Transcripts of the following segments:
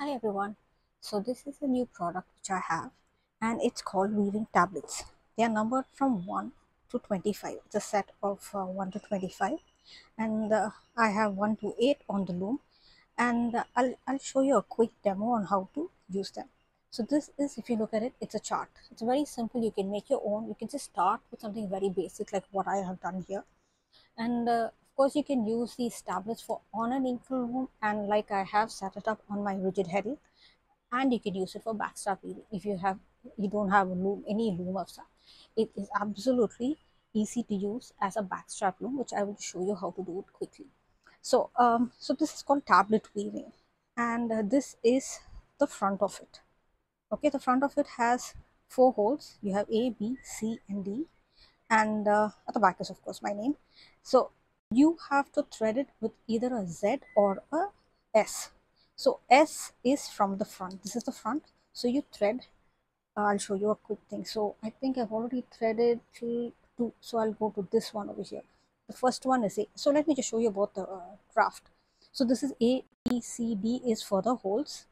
Hi everyone. So this is a new product which I have and it's called weaving tablets. They are numbered from 1 to 25. It's a set of 1 to 25 and I have 1 to 8 on the loom and I'll show you a quick demo on how to use them. So this is, if you look at it, it's a chart. It's very simple. You can make your own. You can just start with something very basic like what I have done here. And of course you can use these tablets for on an ankle loom, and like I have set it up on my rigid heddle, and you can use it for backstrap weaving if you don't have a loom, any loom of stuff. It is absolutely easy to use as a backstrap loom, which I will show you how to do it quickly. So this is called tablet weaving, and this is the front of it. Okay, the front of it has 4 holes. You have A, B, C, and D, and at the back is of course my name. So you have to thread it with either a Z or a S. So S is from the front. This is the front. So you thread. I'll show you a quick thing. So I think I've already threaded till 2. So I'll go to this one over here. The first one is A. So let me just show you about the craft. So this is A, B, C, D is for the holes,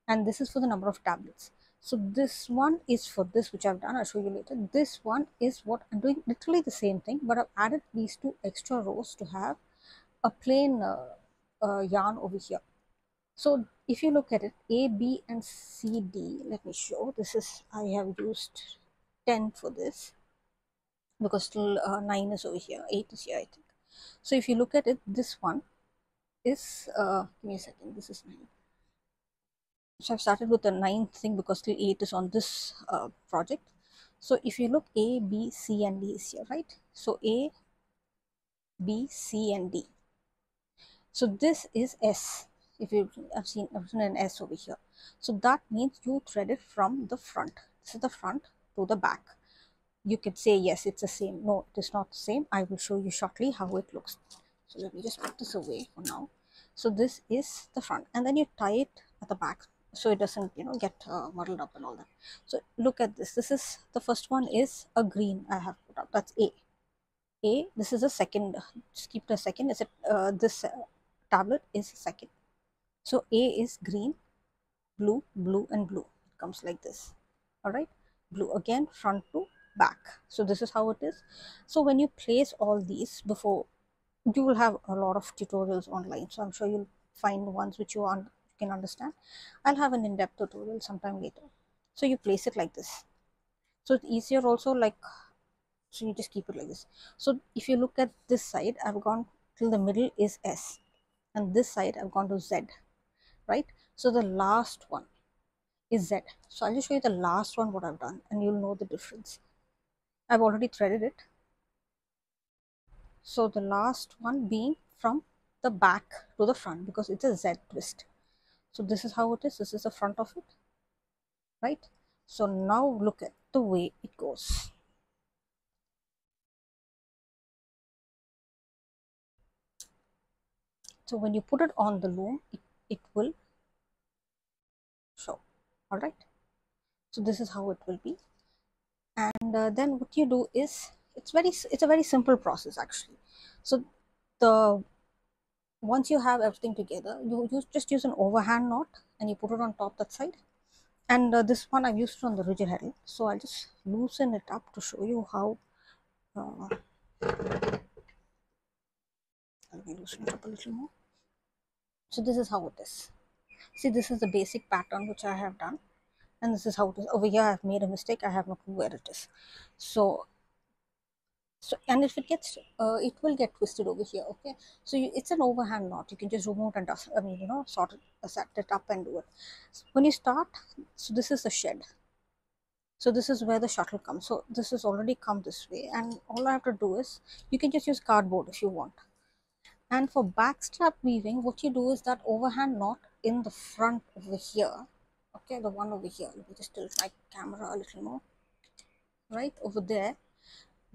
and this is for the number of tablets. So this one is for this, which I've done. I'll show you later. This one is what I'm doing, literally the same thing, but I've added these 2 extra rows to have a plain yarn over here. So if you look at it, A, B, and C, D, let me show. This is, I have used 10 for this because still 9 is over here, 8 is here, I think. So if you look at it, this one is, give me a second, this is 9. So I've started with the 9th thing because still 8 is on this project. So if you look, A, B, C, and D is here, right? So A, B, C, and D. So this is S. If you have seen, I've written an S over here. So that means you thread it from the front. This is the front to the back. You could say, yes, it's the same. No, it is not the same. I will show you shortly how it looks. So let me just put this away for now. So this is the front, and then you tie it at the back so it doesn't, get muddled up and all that. So look at this. This is the first one is a green I have put up. That's A. A. This is a second. Just keep the second. Is it this tablet is second. So A is green, blue, blue, and blue. It comes like this. All right. Blue again, front to back. So this is how it is. So when you place all these before, you will have a lot of tutorials online, so I'm sure you'll find ones which you can understand. I'll have an in-depth tutorial sometime later. So you place it like this, so it's easier also, like, so you just keep it like this. So if you look at this side, I've gone till the middle is S, and this side I've gone to Z, right? So the last one is Z. So I'll just show you the last one what I've done, and you'll know the difference. I've already threaded it. So the last one being from the back to the front because it's a Z twist. So this is how it is. This is the front of it, right? So now look at the way it goes. So when you put it on the loom, it will show. All right. So this is how it will be. And then what you do is, it's a very simple process actually. So the once you have everything together, you just use an overhand knot and you put it on top that side. And this one I've used it on the rigid heddle, so I'll just loosen it up to show you how. Let me loosen it up a little more. So this is how it is. See, this is the basic pattern which I have done, and this is how it is. Over here I have made a mistake. I have no clue where it is. So and if it gets it will get twisted over here. Okay, so it's an overhand knot. You can just remove and dust, sort it, set it up and do it. So when you start, so this is the shed. So this is where the shuttle comes. So this has already come this way, and all I have to do is, you can just use cardboard if you want. And for backstrap weaving, what you do is that overhand knot in the front over here. Okay, the one over here. Let me just tilt my camera a little more. Right over there,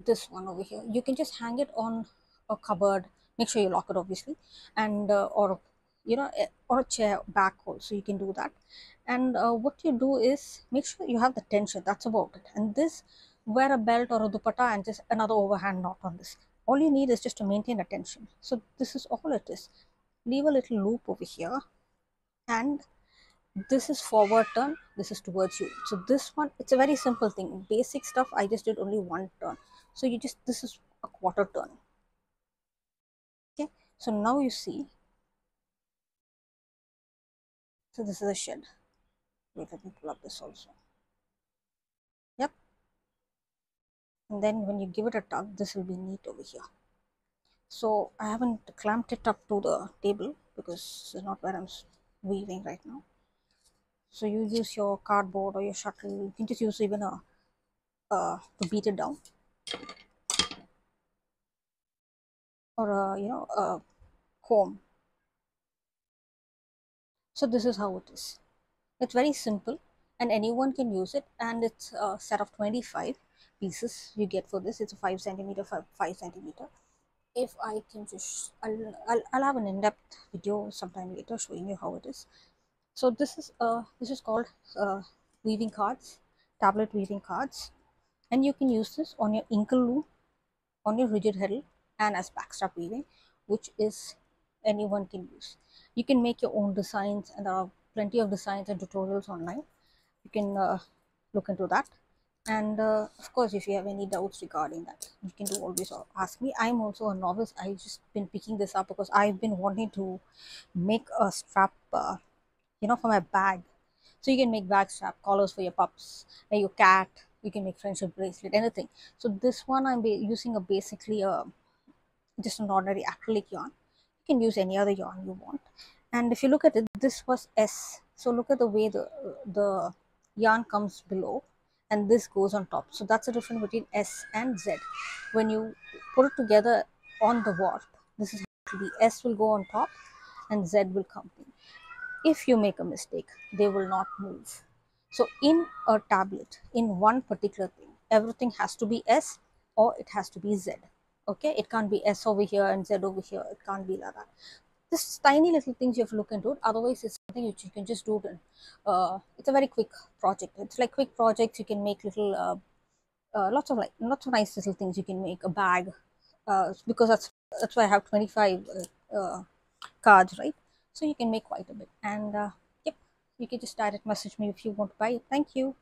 this one over here. You can just hang it on a cupboard. Make sure you lock it, obviously, and or a chair back also. You can do that. And what you do is make sure you have the tension. That's about it. And this, wear a belt or a dupatta and just another overhand knot on this. All you need is just to maintain a tension. So this is all it is. Leave a little loop over here, and This is forward turn, this is towards you. So this one, it's a very simple thing, basic stuff. I just did only one turn. So you just, this is a quarter turn. Okay, so now you see, so this is a shed. Wait, let me pull up this also. Yep. And then when you give it a tug, this will be neat over here. So I haven't clamped it up to the table because it's not where I'm weaving right now. So you use your cardboard or your shuttle. You can just use even a to beat it down, or a comb. So this is how it is. It's very simple and anyone can use it, and it's a set of 25 pieces you get for this. It's a 5 centimeter, 5 centimeter. If I can just, I'll have an in-depth video sometime later showing you how it is. So this is called weaving cards, tablet weaving cards, and you can use this on your inkle loom, on your rigid heddle, and as backstrap weaving, which is anyone can use. You can make your own designs, and there are plenty of designs and tutorials online. You can look into that. And of course, if you have any doubts regarding that, you can do always ask me. I'm also a novice. I just been picking this up because I've been wanting to make a strap, for my bag. So you can make bag strap, collars for your pups, your cat. You can make friendship bracelet, anything. So this one I'm using a basically just an ordinary acrylic yarn. You can use any other yarn you want. And if you look at it, this was S. So look at the way the yarn comes below and this goes on top. So that's the difference between S and Z. When you put it together on the warp, this is how it will be. S will go on top and Z will come in. If you make a mistake, they will not move. So in a tablet, in one particular thing, everything has to be S or it has to be Z. Okay, it can't be S over here and Z over here. It can't be like that. This tiny little things you have to look into it. Otherwise, it's something which you can just do. It. It's a very quick project. It's like quick projects. You can make little, lots of nice little things. You can make a bag, because that's why I have 25 cards, right? So you can make quite a bit. And yep, you can just direct message me if you want to buy it. Thank you.